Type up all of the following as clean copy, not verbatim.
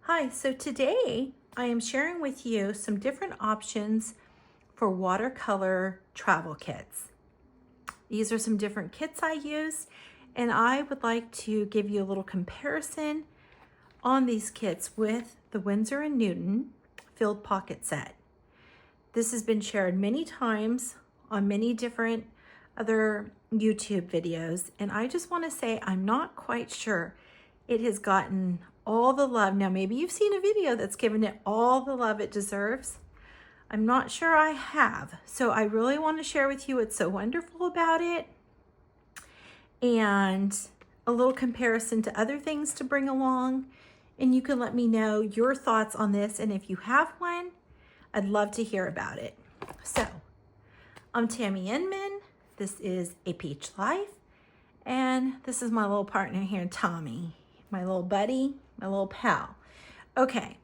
Hi, so today I am sharing with you some different options for watercolor travel kits. These are some different kits I used, and I would like to give you a little comparison on these kits with the Windsor Newton filled pocket set. This has been shared many times on many different other YouTube videos, and I just want to say I'm not quite sure it has gotten all the love. Now, maybe you've seen a video that's given it all the love it deserves. I'm not sure I have. So I really want to share with you what's so wonderful about it and a little comparison to other things to bring along. And you can let me know your thoughts on this. And if you have one, I'd love to hear about it. So I'm Tammy Inman. This is A Peach Life. And this is my little partner here, Tommy, my little buddy, my little pal. Okay,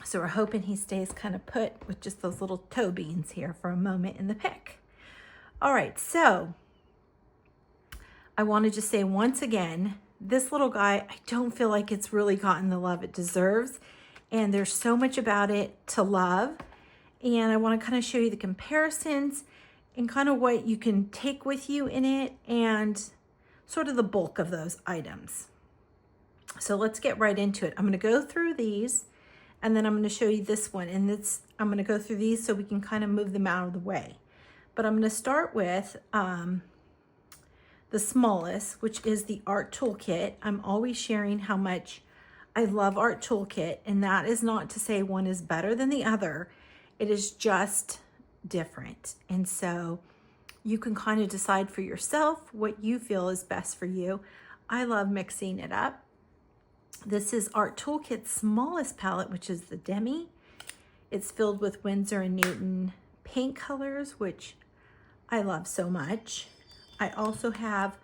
so we're hoping he stays kind of put with just those little toe beans here for a moment in the pic. All right, so I want to just say once again, this little guy, I don't feel like it's really gotten the love it deserves. And there's so much about it to love. And I want to kind of show you the comparisons and kind of what you can take with you in it and sort of the bulk of those items. So let's get right into it. I'm going to go through these and then I'm going to show you this one. And I'm going to go through these so we can kind of move them out of the way. But I'm going to start with the smallest, which is the Art Toolkit. I'm always sharing how much I love Art Toolkit, and that is not to say one is better than the other. It is just different. And so you can kind of decide for yourself what you feel is best for you. I love mixing it up. This is Art Toolkit's smallest palette, which is the Demi. It's filled with Windsor Newton paint colors, which I love so much. I also have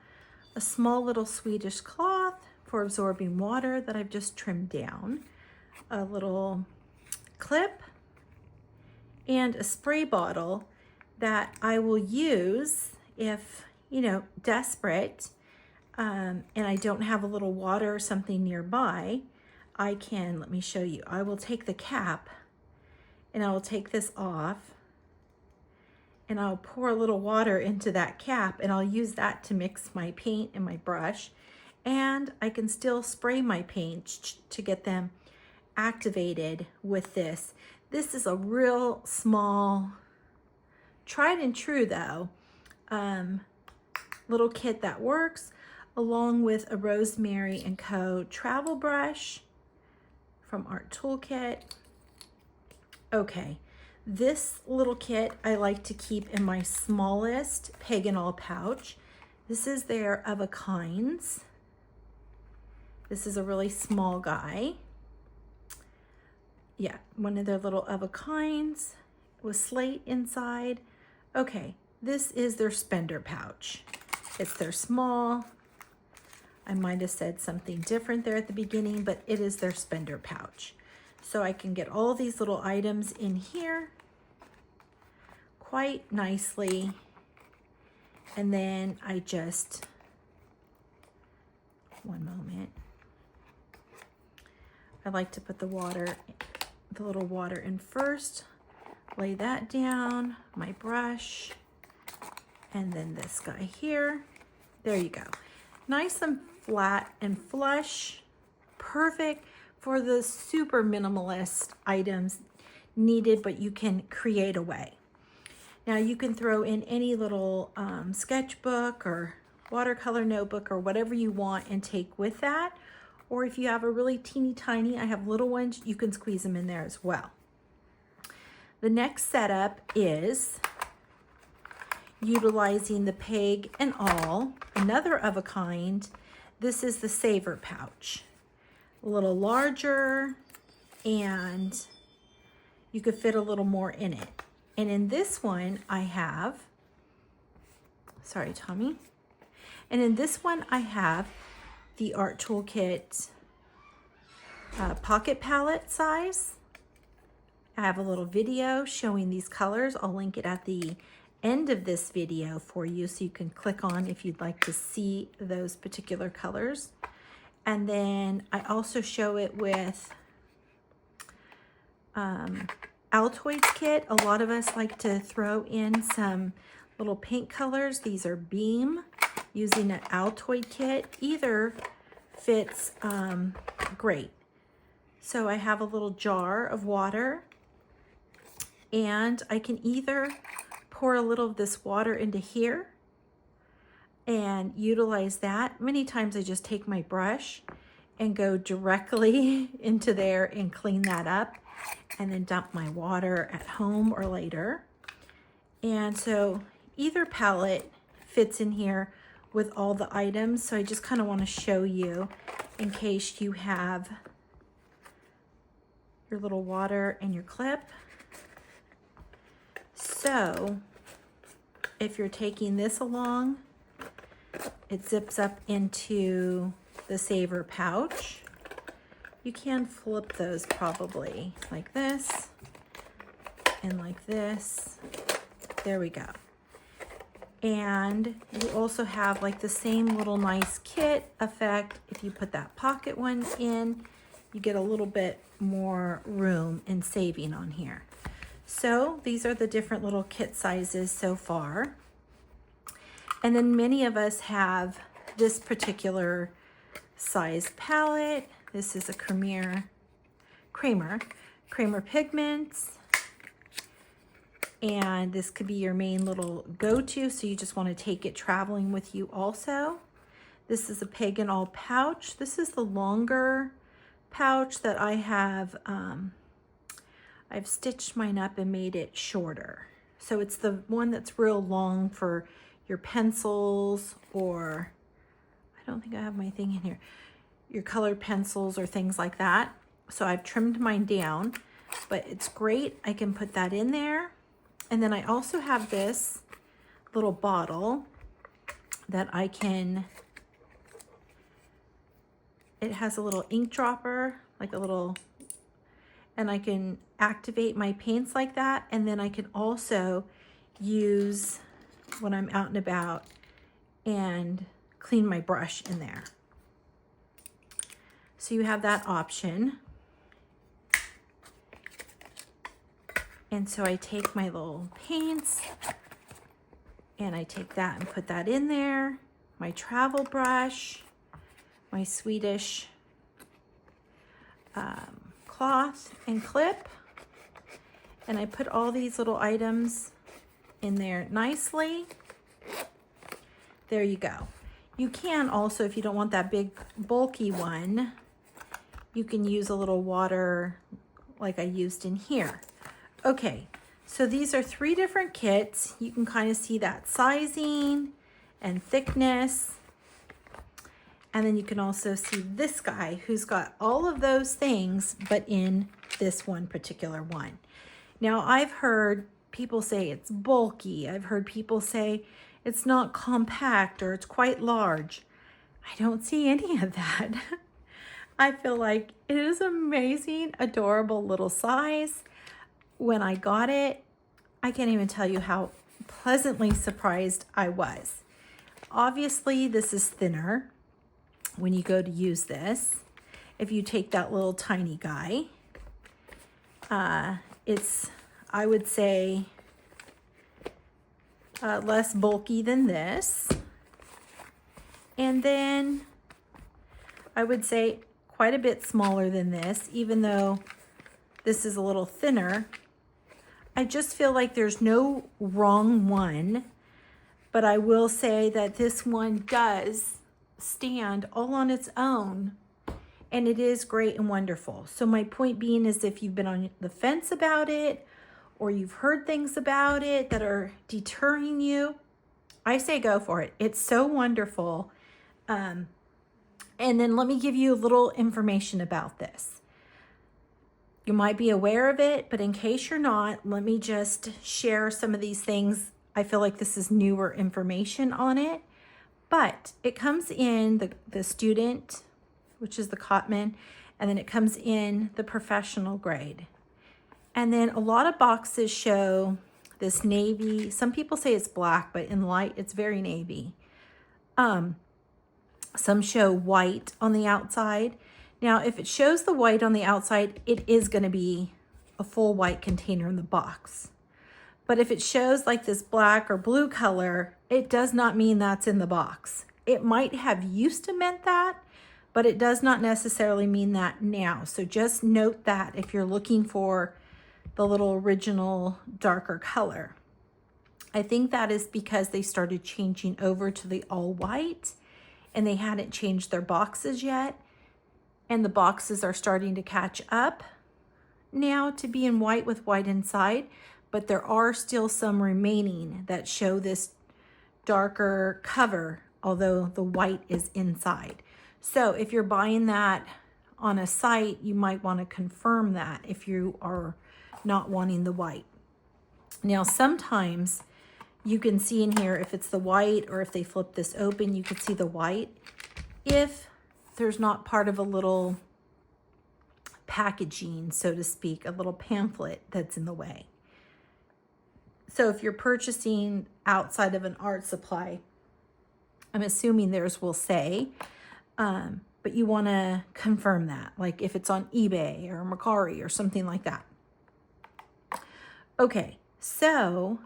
a small little Swedish cloth for absorbing water that I've just trimmed down, a little clip, and a spray bottle that I will use if, desperate, and I don't have a little water or something nearby. I can, let me show you. I will take the cap and I will take this off and I'll pour a little water into that cap and I'll use that to mix my paint and my brush. And I can still spray my paint to get them activated with this. This is a real small, tried and true though, little kit that works, along with a Rosemary & Co. travel brush from Art Toolkit. Okay, this little kit I like to keep in my smallest Pagan All pouch. This is their Of a Kinds. This is a really small guy. Yeah, one of their little Of a Kinds with slate inside. Okay, this is their spender pouch. It's their small. I might have said something different there at the beginning, but it is their spender pouch. So I can get all these little items in here quite nicely. And then I just, one moment. I like to put the little water in first, lay that down, my brush, and then this guy here. There you go. Nice and flat and flush, perfect for the super minimalist items needed, but you can create away. Now you can throw in any little sketchbook or watercolor notebook or whatever you want and take with that. Or if you have a really teeny tiny, I have little ones, you can squeeze them in there as well. The next setup is utilizing the Peg and All, another Of a Kind. This is the Saver pouch. A little larger, and you could fit a little more in it. And in this one, I have, sorry, Tommy. And in this one, I have the Art Toolkit pocket palette size. I have a little video showing these colors. I'll link it at the end of this video for you so you can click on if you'd like to see those particular colors. And then I also show it with Altoids kit. A lot of us like to throw in some little paint colors. These are Beam, using an Altoid kit. Either fits great. So I have a little jar of water, and I can either pour a little of this water into here and utilize that. Many times I just take my brush and go directly into there and clean that up, and then dump my water at home or later. And so either palette fits in here with all the items. So I just kind of want to show you in case you have your little water and your clip. So if you're taking this along, it zips up into the saver pouch. You can flip those probably like this and like this. There we go. And you also have like the same little nice kit effect. If you put that pocket one in, you get a little bit more room and saving on here. So these are the different little kit sizes so far. And then many of us have this particular size palette. This is a Kremer Pigments. And this could be your main little go-to, so you just want to take it traveling with you also. This is a Pagan All pouch. This is the longer pouch that I have. I've stitched mine up and made it shorter. So it's the one that's real long for your pencils, or I don't think I have my thing in here, your colored pencils or things like that. So I've trimmed mine down, but it's great. I can put that in there. And then I also have this little bottle that I can, it has a little ink dropper, like a little, and I can activate my paints like that. And then I can also use when I'm out and about and clean my brush in there. So you have that option. And so I take my little paints and I take that and put that in there. My travel brush, my Swedish cloth and clip. And I put all these little items in there nicely. There you go. You can also, if you don't want that big bulky one, you can use a little water like I used in here. Okay, so these are 3 different kits. You can kind of see that sizing and thickness. And then you can also see this guy who's got all of those things, but in this one particular one. Now, I've heard people say it's bulky. I've heard people say it's not compact or it's quite large. I don't see any of that. I feel like it is amazing, adorable little size. When I got it, I can't even tell you how pleasantly surprised I was. Obviously, this is thinner when you go to use this. If you take that little tiny guy, it's, I would say, less bulky than this. And then I would say quite a bit smaller than this, even though this is a little thinner. I just feel like there's no wrong one, but I will say that this one does stand all on its own, and it is great and wonderful. So my point being is, if you've been on the fence about it, or you've heard things about it that are deterring you, I say go for it. It's so wonderful. And then let me give you a little information about this. You might be aware of it, but in case you're not, let me just share some of these things. I feel like this is newer information on it, but it comes in the student, which is the Cotman, and then it comes in the professional grade. And then a lot of boxes show this navy. Some people say it's black, but in light, it's very navy. Some show white on the outside. Now, if it shows the white on the outside, it is going to be a full white container in the box. But if it shows like this black or blue color, it does not mean that's in the box. It might have used to meant that, but it does not necessarily mean that now. So just note that if you're looking for the little original darker color. I think that is because they started changing over to the all white and they hadn't changed their boxes yet. And the boxes are starting to catch up now to be in white with white inside, but there are still some remaining that show this darker cover, although the white is inside. So if you're buying that on a site, you might want to confirm that if you are not wanting the white. Now, sometimes you can see in here if it's the white, or if they flip this open, you can see the white. If there's not part of a little packaging, so to speak, a little pamphlet that's in the way. So if you're purchasing outside of an art supply, I'm assuming theirs will say, but you want to confirm that, like if it's on eBay or Mercari or something like that. Okay, so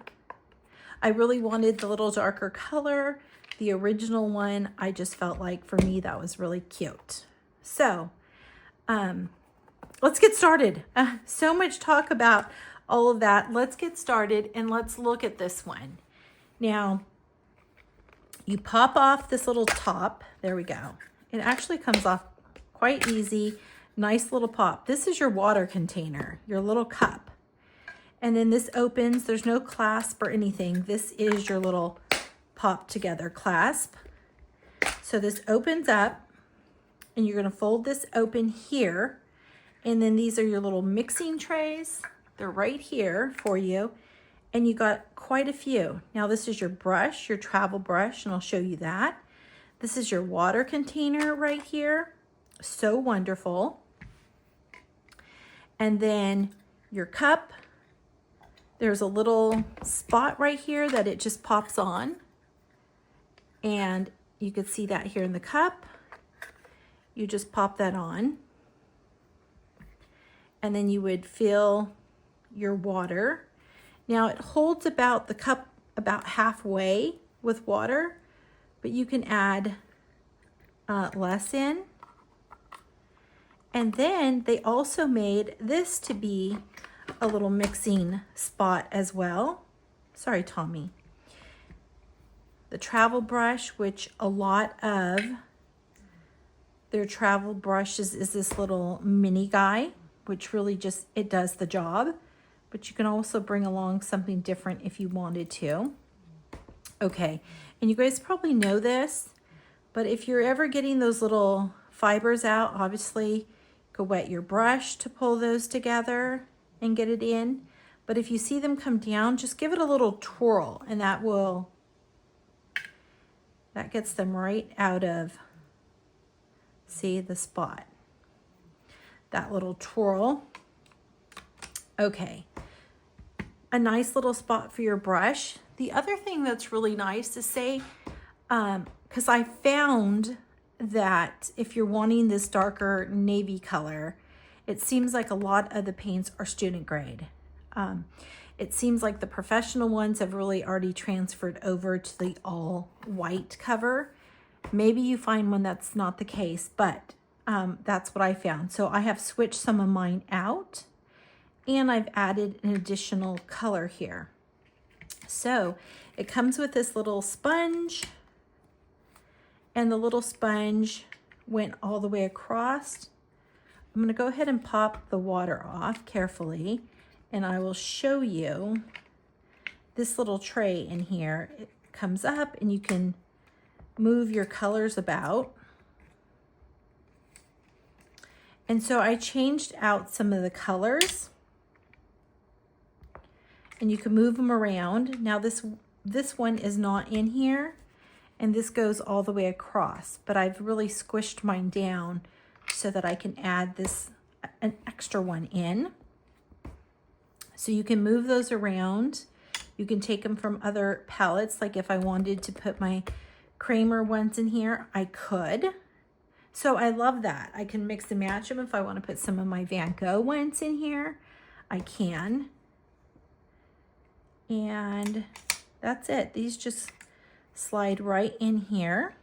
I really wanted the little darker color. The original one, I just felt like for me that was really cute. So let's get started. So much talk about all of that. Let's get started and let's look at this one. Now, you pop off this little top. There we go. It actually comes off quite easy. Nice little pop. This is your water container, your little cup. And then this opens. There's no clasp or anything. This is your little pop together clasp. So this opens up and you're going to fold this open here. And then these are your little mixing trays. They're right here for you. And you got quite a few. Now this is your brush, your travel brush, and I'll show you that. This is your water container right here. So wonderful. And then your cup. There's a little spot right here that it just pops on. And you could see that here in the cup. You just pop that on. And then you would fill your water. Now it holds about the cup about halfway with water, but you can add less in. And then they also made this to be a little mixing spot as well. Sorry, Tommy. The travel brush, which a lot of their travel brushes is this little mini guy, which really just, it does the job. But you can also bring along something different if you wanted to. Okay, and you guys probably know this, but if you're ever getting those little fibers out, obviously go wet your brush to pull those together and get it in. But if you see them come down, just give it a little twirl and that gets them right out of, see, the spot. That little twirl. Okay. A nice little spot for your brush. The other thing that's really nice to say, because I found that if you're wanting this darker navy color, it seems like a lot of the paints are student grade. It seems like the professional ones have really already transferred over to the all white cover. Maybe you find one that's not the case, but that's what I found. So I have switched some of mine out. And I've added an additional color here. So it comes with this little sponge, and the little sponge went all the way across. I'm going to go ahead and pop the water off carefully, and I will show you this little tray in here. It comes up and you can move your colors about. And so I changed out some of the colors. And you can move them around. Now this one is not in here, and this goes all the way across, but I've really squished mine down so that I can add an extra one in. So you can move those around. You can take them from other palettes, like if I wanted to put my Kremer ones in here, I could. So I love that. I can mix and match them. If I want to put some of my Van Gogh ones in here, I can. And that's it. These just slide right in here.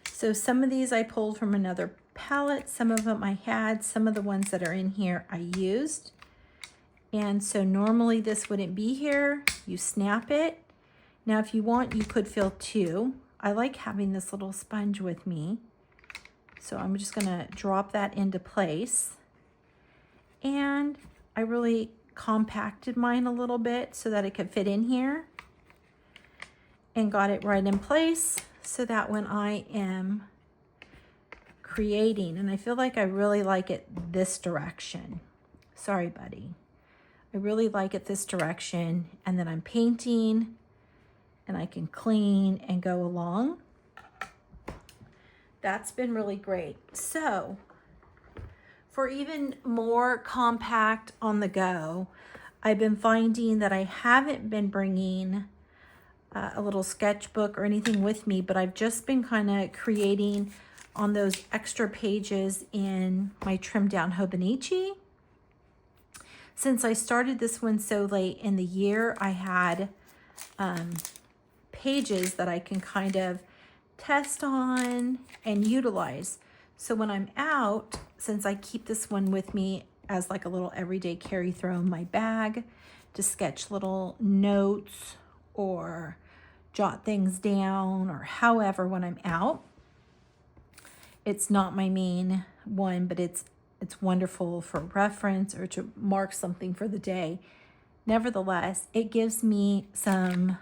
So some of these I pulled from another palette. Some of them I had. Some of the ones that are in here I used. And so normally this wouldn't be here. You snap it. Now if you want, you could fill two. I like having this little sponge with me. So I'm just gonna drop that into place. And I really compacted mine a little bit so that it could fit in here. And got it right in place so that when I am creating, and I feel like I really like it this direction. Sorry, buddy. I really like it this direction. And then I'm painting and I can clean and go along. That's been really great. So for even more compact on the go, I've been finding that I haven't been bringing a little sketchbook or anything with me, but I've just been kind of creating on those extra pages in my trimmed down Hobonichi. Since I started this one so late in the year, I had pages that I can kind of test on and utilize. So when I'm out, since I keep this one with me as like a little everyday carry throw in my bag to sketch little notes or jot things down or however when I'm out. It's not my main one, but it's wonderful for reference or to mark something for the day. Nevertheless, it gives me some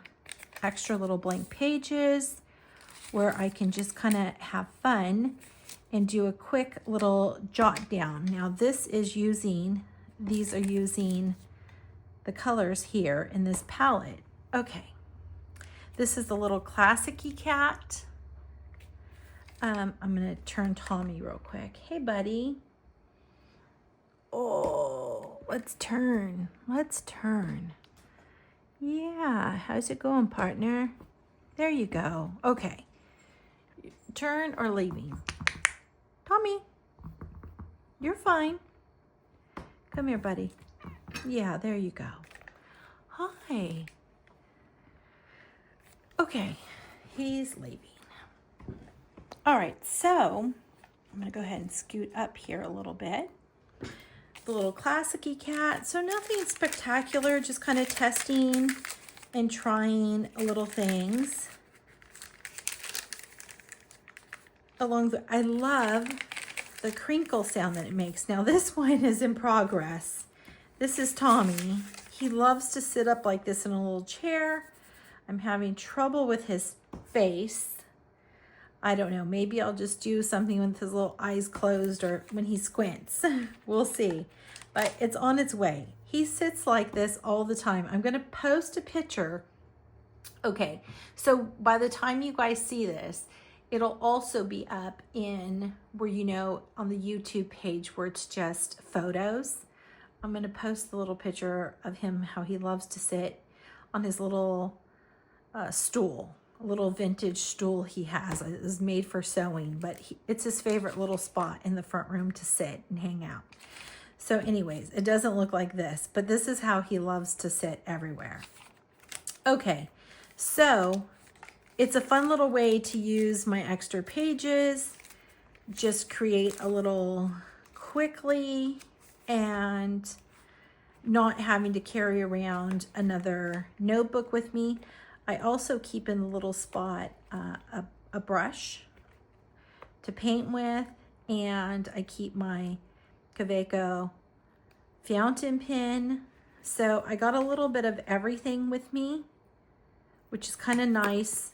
extra little blank pages where I can just kind of have fun and do a quick little jot down. Now these are using the colors here in this palette. Okay, this is the little classic-y cat. I'm gonna turn Tommy real quick. Hey, buddy. Oh, let's turn. Yeah, how's it going, partner? There you go. Okay. Turn or leaving? Tommy, you're fine. Come here, buddy. Yeah, there you go. Hi. Okay, he's leaving. All right, so I'm gonna go ahead and scoot up here a little bit. The little classic-y cat. So nothing spectacular, just kind of testing and trying little things. I love the crinkle sound that it makes. Now this one is in progress. This is Tommy. He loves to sit up like this in a little chair. I'm having trouble with his face. I don't know, maybe I'll just do something with his little eyes closed or when he squints. We'll see, but it's on its way. He sits like this all the time. I'm gonna post a picture. Okay, so by the time you guys see this, it'll also be up in where, you know, on the YouTube page where it's just photos. I'm gonna post the little picture of him, how he loves to sit on his little stool, a little vintage stool he has. It is made for sewing, but it's his favorite little spot in the front room to sit and hang out. So anyways, it doesn't look like this, but this is how he loves to sit everywhere. Okay, so it's a fun little way to use my extra pages, just create a little quickly and not having to carry around another notebook with me. I also keep in the little spot a brush to paint with, and I keep my Kaweco fountain pen. So I got a little bit of everything with me, which is kind of nice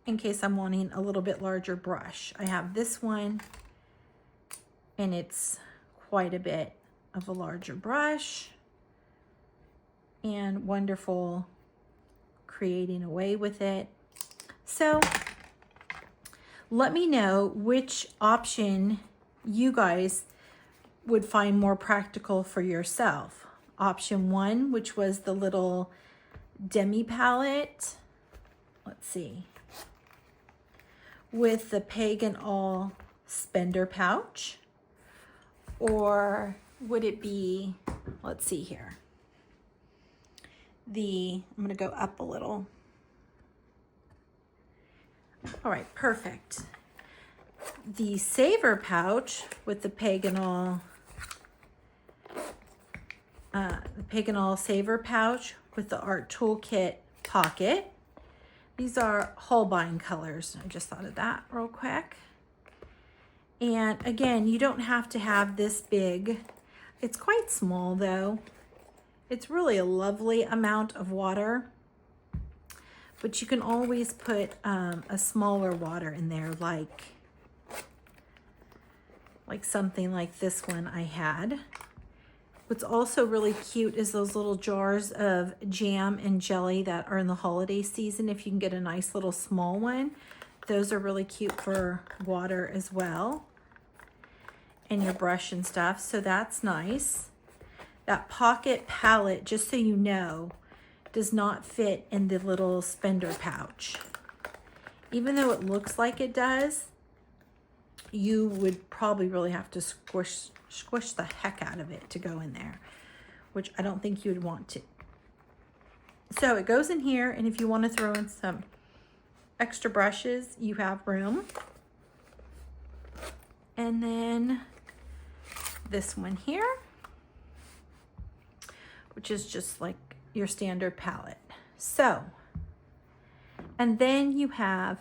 in case I'm wanting a little bit larger brush. I have this one, and it's quite a bit of a larger brush, and wonderful creating away with it. So let me know which option you guys would find more practical for yourself. Option one, which was the little demi palette. Let's see. with the Pagan All Spender pouch? Or would it be, let's see here, I'm gonna go up a little. All right, perfect. The Savor pouch with the Pagan All Savor pouch with the Art Toolkit pocket. These are Holbein colors. I just thought of that real quick. And again, you don't have to have this big. It's quite small though. It's really a lovely amount of water, but you can always put a smaller water in there, like something like this one I had. What's also really cute is those little jars of jam and jelly that are in the holiday season. If you can get a nice little small one, those are really cute for water as well, and your brush and stuff. So that's nice. That pocket palette, just so you know, does not fit in the little spender pouch. Even though it looks like it does, you would probably really have to squish the heck out of it to go in there, which I don't think you would want to. So it goes in here, and if you want to throw in some extra brushes, you have room. And then this one here, which is just like your standard palette. So, and then you have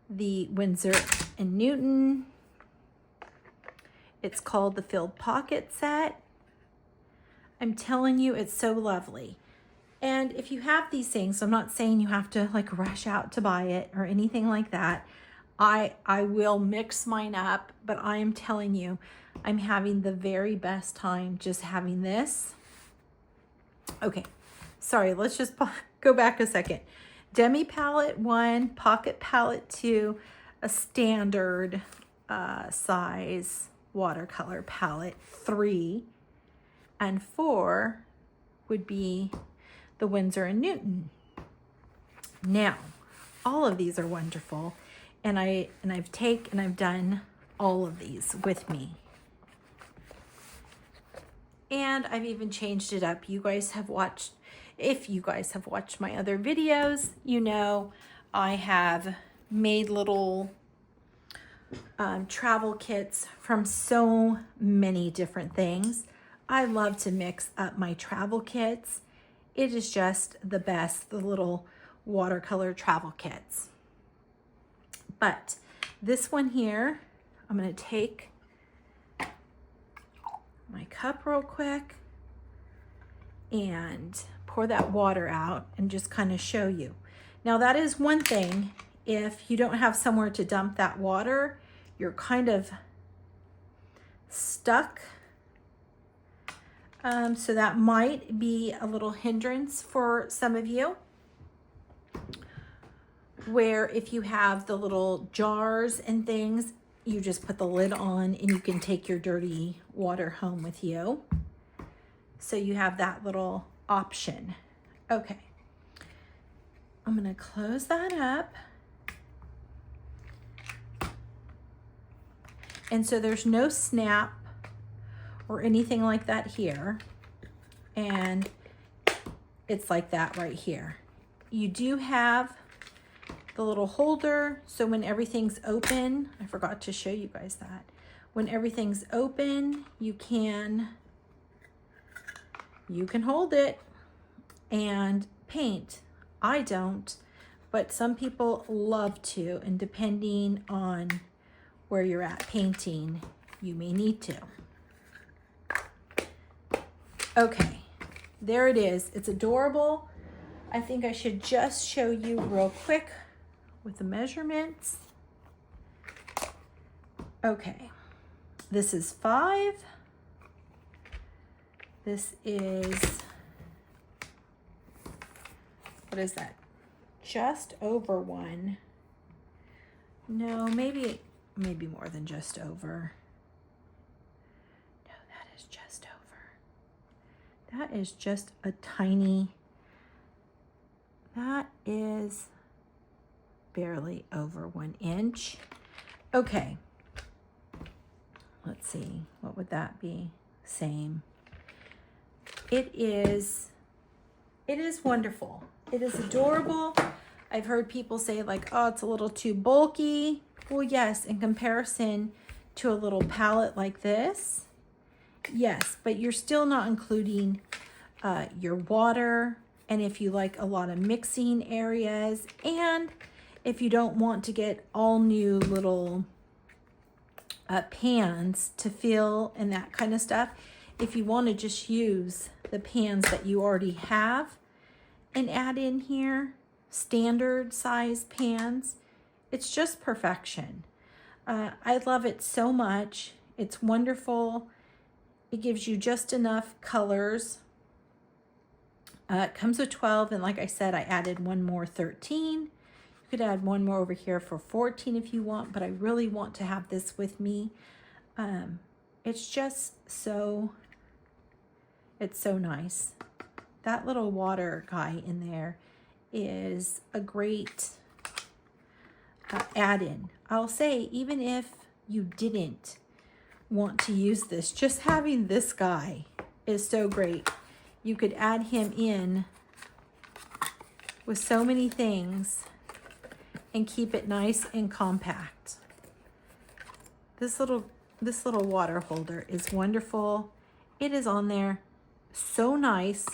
the Windsor Newton. It's called the Filled Pocket Set. I'm telling you, it's so lovely. And if you have these things, I'm not saying you have to like rush out to buy it or anything like that. I will mix mine up, but I am telling you, I'm having the very best time just having this. Okay, sorry, let's just go back a second. Demi palette 1, pocket palette 2, a standard size watercolor palette 3, and 4 would be the Windsor Newton. Now, all of these are wonderful, and I've done all of these with me. And I've even changed it up. You guys have watched, if you guys have watched my other videos, you know I have made little travel kits from so many different things. I love to mix up my travel kits. It is just the best, the little watercolor travel kits. But this one here, I'm going to take my cup real quick and pour that water out and just kind of show you. Now that is one thing, if you don't have somewhere to dump that water, you're kind of stuck. So that might be a little hindrance for some of you, where if you have the little jars and things, you just put the lid on and you can take your dirty water home with you. So you have that little option. Okay, I'm gonna close that up. And so there's no snap or anything like that here. And it's like that right here. You do have the little holder, so when everything's open, I forgot to show you guys that. When everything's open, you can hold it and paint. I don't, but some people love to, and depending on where you're at painting, you may need to. Okay, there it is. It's adorable. I think I should just show you real quick with the measurements. Okay, this is 5. This is, what is that? Just over 1. No, maybe more than just over. No, that is just over. That is just a tiny, that is barely over 1 inch. Okay, let's see, what would that be? Same. It is wonderful. It is adorable. I've heard people say like, oh, it's a little too bulky. Well, yes, in comparison to a little palette like this, yes, but you're still not including your water, and if you like a lot of mixing areas, and if you don't want to get all new little pans to fill and that kind of stuff, if you want to just use the pans that you already have and add in here, standard size pans, it's just perfection. I love it so much. It's wonderful. It gives you just enough colors. It comes with 12, and like I said, I added one more 13. You could add one more over here for 14 if you want, but I really want to have this with me. It's just so, it's so nice. That little water guy in there is a great add-in. I'll say, even if you didn't want to use this, just having this guy is so great. You could add him in with so many things and keep it nice and compact. This little water holder is wonderful. It is on there so nice,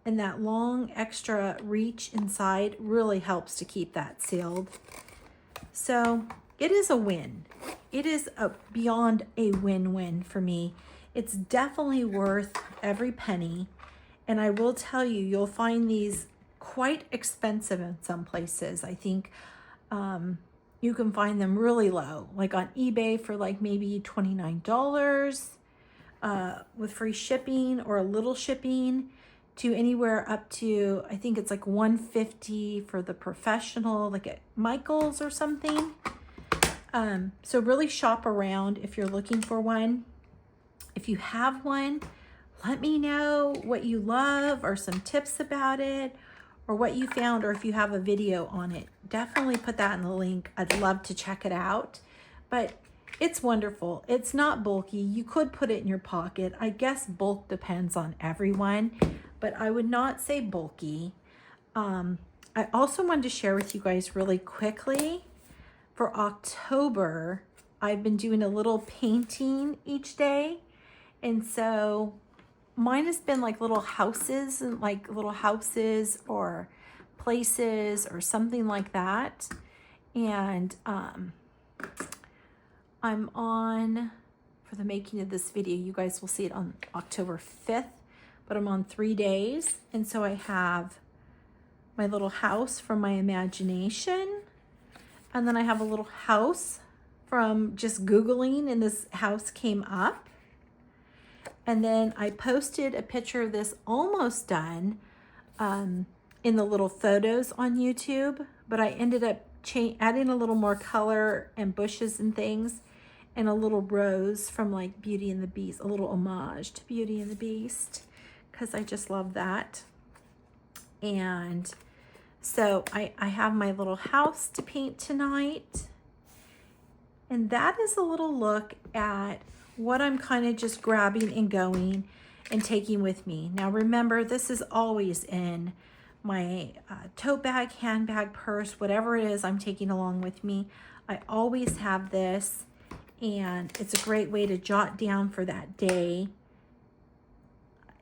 and that long extra reach inside really helps to keep that sealed. So it is a win. It is beyond a win-win for me. It's definitely worth every penny. And I will tell you, you'll find these quite expensive in some places. I think you can find them really low, like on eBay for like maybe $29 with free shipping or a little shipping, to anywhere up to, I think it's like $150 for the professional, like at Michael's or something. So really shop around if you're looking for one. If you have one, let me know what you love or some tips about it or what you found, or if you have a video on it. Definitely put that in the link. I'd love to check it out. But it's wonderful. It's not bulky. You could put it in your pocket. I guess bulk depends on everyone, but I would not say bulky. I also wanted to share with you guys really quickly, for October, I've been doing a little painting each day. And so mine has been like little houses, and like little houses or places or something like that. And I'm on, for the making of this video, you guys will see it on October 5th, but I'm on 3 days. And so I have my little house from my imagination. And then I have a little house from just Googling, and this house came up. And then I posted a picture of this almost done in the little photos on YouTube, but I ended up adding a little more color and bushes and things, and a little rose from like Beauty and the Beast, a little homage to Beauty and the Beast, because I just love that. And so I have my little house to paint tonight. And that is a little look at what I'm kind of just grabbing and going and taking with me. Now remember, this is always in my tote bag, handbag, purse, whatever it is I'm taking along with me. I always have this, and it's a great way to jot down for that day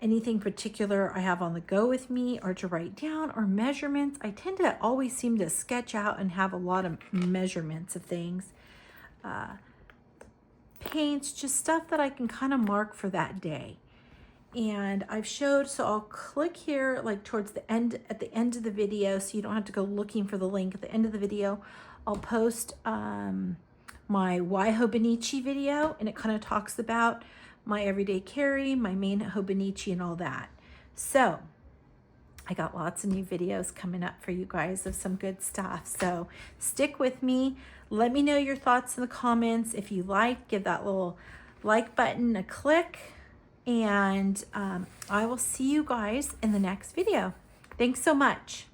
anything particular I have on the go with me, or to write down, or measurements. I tend to always seem to sketch out and have a lot of measurements of things. Paints, just stuff that I can kind of mark for that day. And I've showed, so I'll click here like towards the end, at the end of the video, so you don't have to go looking for the link. At the end of the video, I'll post my Why Hobonichi video, and it kind of talks about my everyday carry, my main Hobonichi, and all that. So I got lots of new videos coming up for you guys of some good stuff. So stick with me. Let me know your thoughts in the comments. If you like, give that little like button a click. And I will see you guys in the next video. Thanks so much.